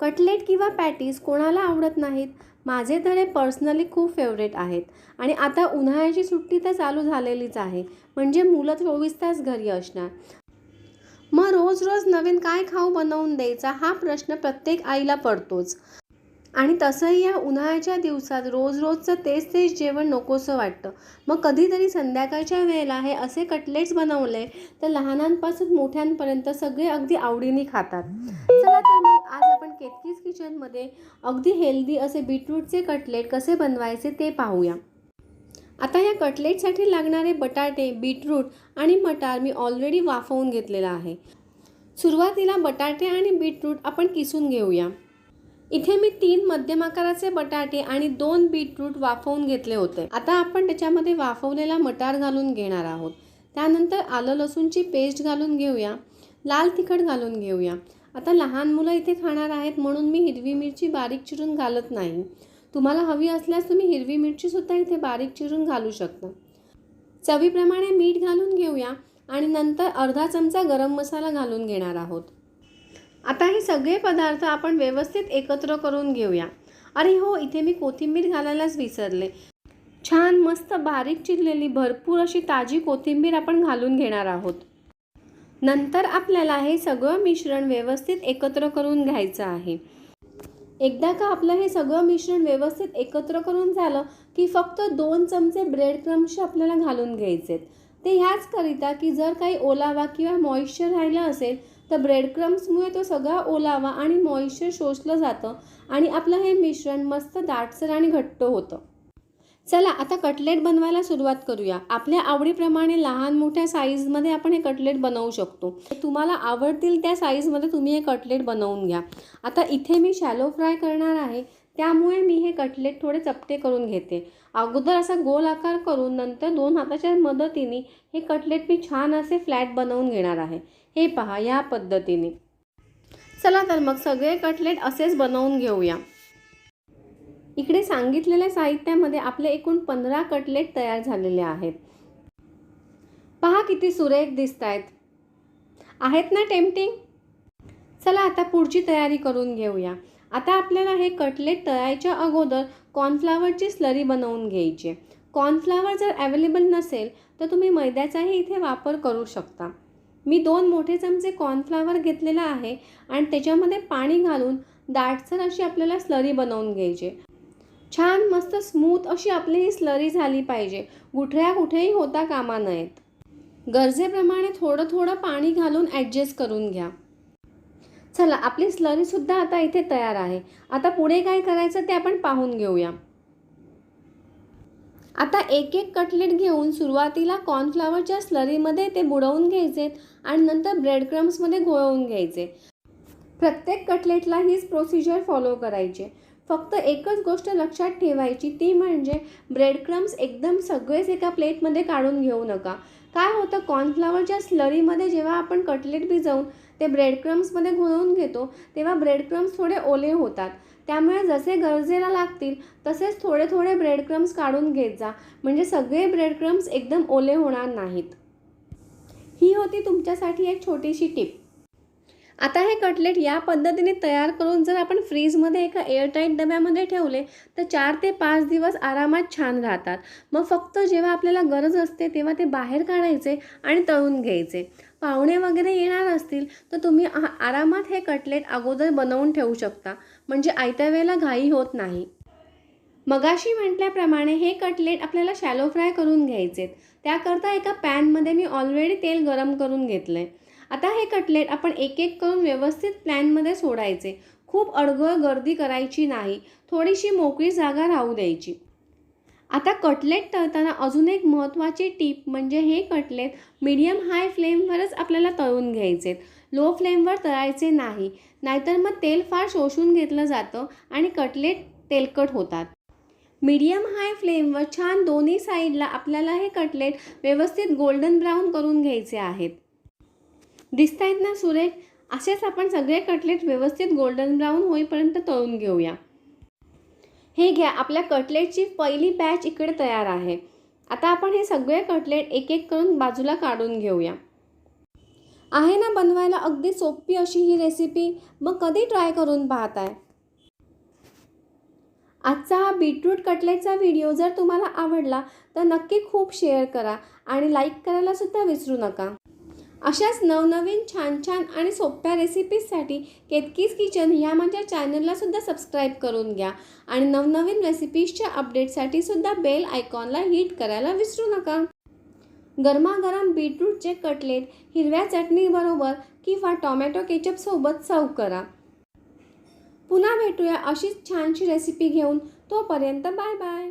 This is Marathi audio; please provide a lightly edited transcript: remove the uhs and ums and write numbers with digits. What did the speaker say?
कटलेट किंवा पॅटीस कोणाला आवडत नाहीत? माझे तर हे पर्सनली खूप फेवरेट आहेत. आणि आता उन्हाळ्याची सुट्टी तर चालू झालेलीच आहे, म्हणजे मुलं 24 तास घरी असणार. मग रोज रोज नवीन काय खाऊ बनवून द्यायचा हा प्रश्न प्रत्येक आईला पडतोच. आणि तसंही या उन्हाळ्याच्या दिवसात रोज रोजचं तेच तेच जेवण नकोसं वाटतं. मग कधीतरी संध्याकाळच्या वेळेला हे असे कटलेट्स बनवले तर लहानांपासून मोठ्यांपर्यंत सगळे अगदी आवडीने खातात. चला तर मग आज आपण केतकीज किचनमध्ये अगदी हेल्दी असे बीटरूटचे कटलेट कसे बनवायचे ते पाहूया. आता या कटलेटसाठी लागणारे बटाटे, बीटरूट आणि मटार मी ऑलरेडी वाफवून घेतलेला आहे. सुरुवातीला बटाटे आणि बीटरूट आपण किसून घेऊया. इथे मी 3 मध्यम आकाराचे बटाटे आणि 2 बीटरूट वाफवून घेतले होते. आता आपण त्याच्यामध्ये वाफवलेला मटार घालून घेणार आहोत. त्यानंतर आलं लसूणची पेस्ट घालून घेऊया. लाल तिखट घालून घेऊया. आता लहान मुलं इथे खाणार आहेत म्हणून मी हिरवी मिरची बारीक चिरून घालत नाही. तुम्हाला हवी असल्यास तुम्ही हिरवी मिरचीसुद्धा इथे बारीक चिरून घालू शकता. चवीप्रमाणे मीठ घालून घेऊया आणि नंतर अर्धा चमचा गरम मसाला घालून घेणार आहोत. आता हे सगळे पदार्थ आपण व्यवस्थित एकत्र करून घेऊया. अरे हो, इथे मी कोथिंबीर घालायलाच विसरले. छान मस्त बारीक चिरलेली भरपूर अशी ताजी कोथिंबीर आपण घालून घेणार आहोत. नंतर आपल्याला हे सगळं मिश्रण व्यवस्थित एकत्र करून घ्यायचं आहे. एकदा का आपलं हे सगळं मिश्रण व्यवस्थित एकत्र करून झालं की फक्त 2 चमचे ब्रेड क्रम्स आपल्याला घालून घ्यायचे. ते ह्याचकरिता की जर काही ओलावा किंवा मॉइश्चर राहिलं असेल तर ब्रेड क्रम्समुळे तो सगळा ओलावा आणि मॉइश्चर शोषलं जातं आणि आपलं हे मिश्रण मस्त दाटसर आणि घट्ट होतं. चला आता कटलेट बनवायला सुरुवात करूया. आपल्या आवडीप्रमाणे लहान मोठ्या साईजमध्ये आपण हे कटलेट बनवू शकतो. तुम्हाला आवडतील त्या साईजमध्ये तुम्ही हे कटलेट बनवून घ्या. आता इथे मी शॅलो फ्राय करणार आहे, त्यामुळे मी हे कटलेट थोडे चपटे करून घेते. अगोदर असा गोल आकार करून नंतर 2 हाताच्या मदतीने हे कटलेट मी छान असे फ्लॅट बनवून घेणार आहे. हे पहा, या पद्धतीने. चला तर मग सगळे कटलेट असेच बनवून घेऊया. इकडे सांगितलेल्या साहित्यामध्ये आपले एकूण 15 कटलेट तयार झालेले आहेत. पहा किती सुरेख दिसतायत. आहेत ना टेम्पटिंग? चला आता पुढची तयारी करून घेऊया. आता आपल्याला हे कटलेट तळायच्या अगोदर कॉर्नफ्लॉवरची स्लरी बनवून घ्यायची. कॉर्नफ्लॉवर जर अवेलेबल नसेल तर तुम्ही मैद्याचाही इथे वापर करू शकता. मी 2 मोठे चमचे कॉर्नफ्लॉवर घेतलेला आहे आणि त्याच्यामध्ये पाणी घालून दाटसर अशी आपल्याला स्लरी बनवून घ्यायची. छान मस्त स्मूथ अशी आपली ही स्लरी झाली पाहिजे. गुठळ्या कुठेही होता कामा नयेत. गरजेप्रमाणे थोडं थोडं पाणी घालून ॲडजस्ट करून घ्या. चला, आपली स्लरीसुद्धा आता इथे तयार आहे. आता पुढे काय करायचं ते आपण पाहून घेऊया. आता एक एक कटलेट घेऊन सुरुवातीला कॉर्नफ्लॉवरच्या स्लरीमध्ये ते बुडवून घ्यायचे आणि नंतर ब्रेड क्रम्समध्ये घोळवून घ्यायचे. प्रत्येक कटलेटला हीच प्रोसिजर फॉलो करायची. फक्त एकच गोष्ट लक्षात ठेवायची, ती म्हणजे ब्रेड क्रम्स एकदम सगळेच एका प्लेटमध्ये काढून घेऊ नका. काय होतं, कॉर्नफ्लॉवरच्या स्लरीमध्ये जेव्हा आपण कटलेट भिजवून ते ब्रेड क्रम्समध्ये घोळवून घेतो तेव्हा ब्रेड क्रम्स थोडे ओले होतात. त्यामुळे जसे गरजेला लागतील तसेच थोडे थोडे ब्रेड क्रम्स काढून घेत जा, म्हणजे सगळे ब्रेड क्रम्स एकदम ओले होणार नाहीत. ही होती तुमच्यासाठी एक छोटीशी टिप. आता हे कटलेट या पद्धतीने तयार करून जर आपण फ्रीजमध्ये एका एअरटाईट डब्यामध्ये ठेवले तर 4 ते 5 दिवस आरामात छान राहतात. मग फक्त जेव्हा आपल्याला गरज असते तेव्हा ते बाहेर काढायचे आणि तळून घ्यायचे. पाहुणे वगैरे येणार असतील तर तुम्ही आरामात हे कटलेट अगोदर बनवून ठेवू शकता, म्हणजे आयत्या वेळेला घाई होत नाही. मगाशी म्हटल्याप्रमाणे हे कटलेट आपल्याला शॅलो फ्राय करून घ्यायचे. त्याकरता एका पॅनमध्ये मी ऑलरेडी तेल गरम करून घेतलं आहे. आता हे कटलेट आपण एक एक करून व्यवस्थित पॅनमध्ये सोडायचे. खूप अडगळ गर्दी करायची नाही, थोडीशी मोकळी जागा राहू द्यायची. आता कटलेट तळताना अजून एक महत्त्वाची टीप म्हणजे हे कटलेट मीडियम हाय फ्लेमवरच आपल्याला तळून घ्यायचे. लो फ्लेमवर तळायचे नाही, नाहीतर मग तेल फार शोषून घेतलं जातं आणि कटलेट तेलकट होतात. मीडियम हाय फ्लेमवर छान दोन्ही साईडला आपल्याला हे कटलेट व्यवस्थित गोल्डन ब्राऊन करून घ्यायचे आहेत. दिसतायत ना सुरेख? असेच आपण सगळे कटलेट व्यवस्थित गोल्डन ब्राऊन होईपर्यंत तळून घेऊया. हे घ्या, आपल्या कटलेटची पहिली बॅच इकडे तयार आहे. आता आपण हे सगळे कटलेट एक एक करून बाजूला काढून घेऊया. आहे ना बनवायला अगदी सोपी अशी ही रेसिपी, मग कधी ट्राय करून पाहताय? आजचा हा बीटरूट कटलेटचा व्हिडिओ जर तुम्हाला आवडला तर नक्की खूप शेअर करा आणि लाईक करायला सुद्धा विसरू नका. अशाच नवनवीन छान छान आणि सोप्या रेसिपीजसाठी केतकीज किचन ह्या माझ्या चॅनलला सुद्धा सबस्क्राईब करून घ्या आणि नवनवीन रेसिपीजच्या अपडेटसाठी सुद्धा बेल आयकॉनला हिट करायला विसरू नका. गरमागरम बीटरूटचे कटलेट हिरव्या चटणीबरोबर किंवा टोमॅटो केचपसोबत सर्व करा. पुन्हा भेटूया अशीच छानशी रेसिपी घेऊन. तोपर्यंत बाय बाय.